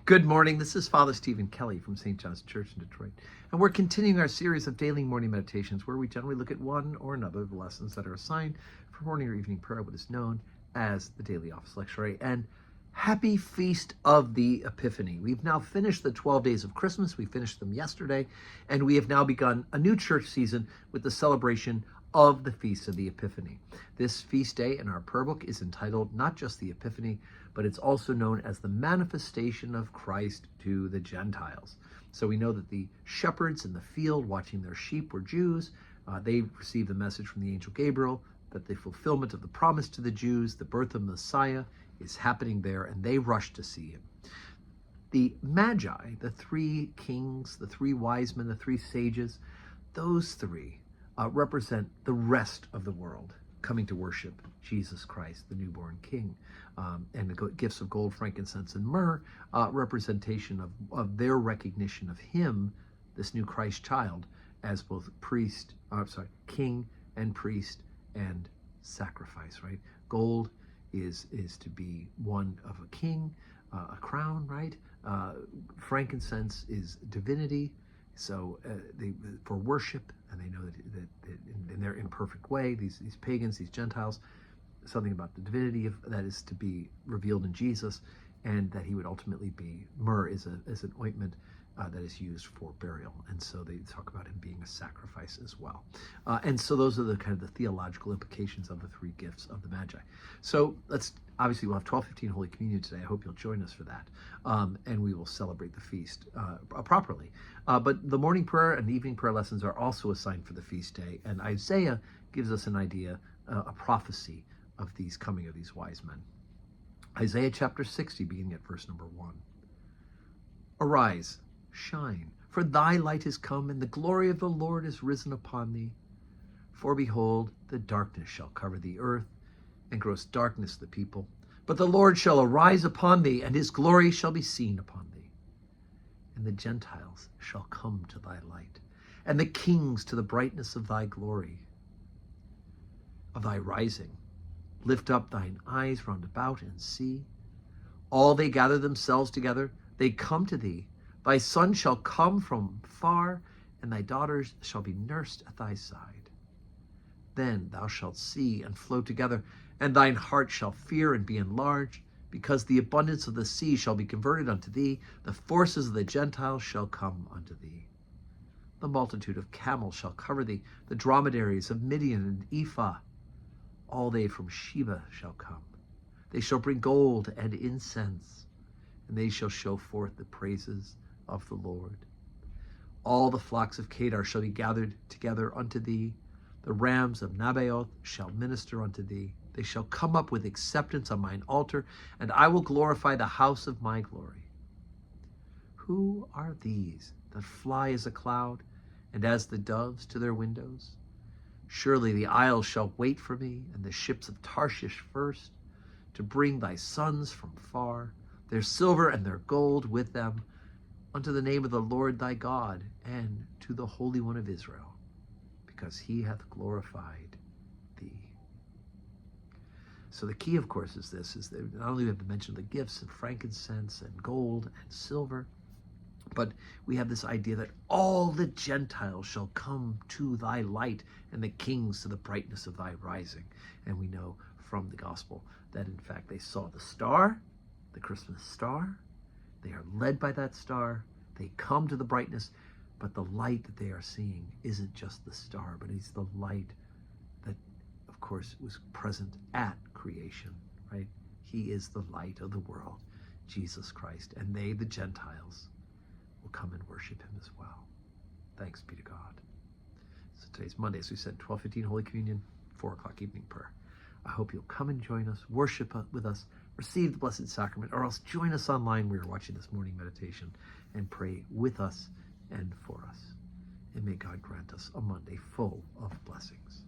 Good morning. This is Father Stephen Kelly from St. John's Church in Detroit. And we're continuing our series of daily morning meditations where we generally look at one or another of the lessons that are assigned for morning or evening prayer, what is known as the daily office lectionary. And happy Feast of the Epiphany. We've now finished the 12 days of Christmas. We finished them yesterday. And we have now begun a new church season with the celebration of the Feast of the Epiphany. This feast day in our prayer book is entitled not just the Epiphany, but it's also known as the manifestation of Christ to the Gentiles. So we know that the shepherds in the field watching their sheep were Jews. They received the message from the angel Gabriel that the fulfillment of the promise to the Jews, the birth of Messiah, is happening there, and they rushed to see him. The Magi, the three kings, the three wise men, the three sages, those three represent the rest of the world coming to worship Jesus Christ, the newborn King. And the gifts of gold, frankincense, and myrrh, representation of their recognition of him, this new Christ child, as both king and priest and sacrifice, right? Gold is to be one of a king, a crown, right? Frankincense is divinity. So for worship, and they know that in their imperfect way, these pagans, these Gentiles, something about the divinity that is to be revealed in Jesus, and that he would ultimately be. Myrrh is an ointment that is used for burial, and so they talk about him being a sacrifice as well. And so those are the kind of the theological implications of the three gifts of the Magi. So obviously we'll have 12:15 Holy Communion today. I hope you'll join us for that, and we will celebrate the feast properly. But the morning prayer and the evening prayer lessons are also assigned for the feast day, and Isaiah gives us an idea, a prophecy of these coming of these wise men. Isaiah chapter 60, beginning at verse number 1. Arise, shine, for thy light is come, and the glory of the Lord is risen upon thee. For behold, the darkness shall cover the earth, and gross darkness the people. But the Lord shall arise upon thee, and his glory shall be seen upon thee. And the Gentiles shall come to thy light, and the kings to the brightness of thy glory, of thy rising. Lift up thine eyes round about and see. All they gather themselves together, they come to thee. Thy son shall come from far, and thy daughters shall be nursed at thy side. Then thou shalt see and flow together, and thine heart shall fear and be enlarged, because the abundance of the sea shall be converted unto thee, the forces of the Gentiles shall come unto thee. The multitude of camels shall cover thee, the dromedaries of Midian and Ephah. All they from Sheba shall come. They shall bring gold and incense, and they shall show forth the praises of the Lord. All the flocks of Kedar shall be gathered together unto thee. The rams of Nabaioth shall minister unto thee. They shall come up with acceptance on mine altar, and I will glorify the house of my glory. Who are these that fly as a cloud, and as the doves to their windows? Surely the isles shall wait for me, and the ships of Tarshish first, to bring thy sons from far, their silver and their gold with them, unto the name of the Lord thy God, and to the Holy One of Israel, because he hath glorified thee. So the key, of course, is that not only we have to mention the gifts of frankincense and gold and silver, but we have this idea that all the Gentiles shall come to thy light, and the kings to the brightness of thy rising. And we know from the gospel that, in fact, they saw the star, the Christmas star. They are led by that star. They come to the brightness, but the light that they are seeing isn't just the star, but it's the light that, of course, was present at creation, right? He is the light of the world, Jesus Christ. And they, the Gentiles, will come and worship him as well. Thanks be to God. So today's Monday, as we said, 12:15 Holy Communion, 4 o'clock evening prayer. I hope you'll come and join us, worship with us, receive the Blessed Sacrament, or else join us online. We are watching this morning meditation and pray with us and for us. And may God grant us a Monday full of blessings.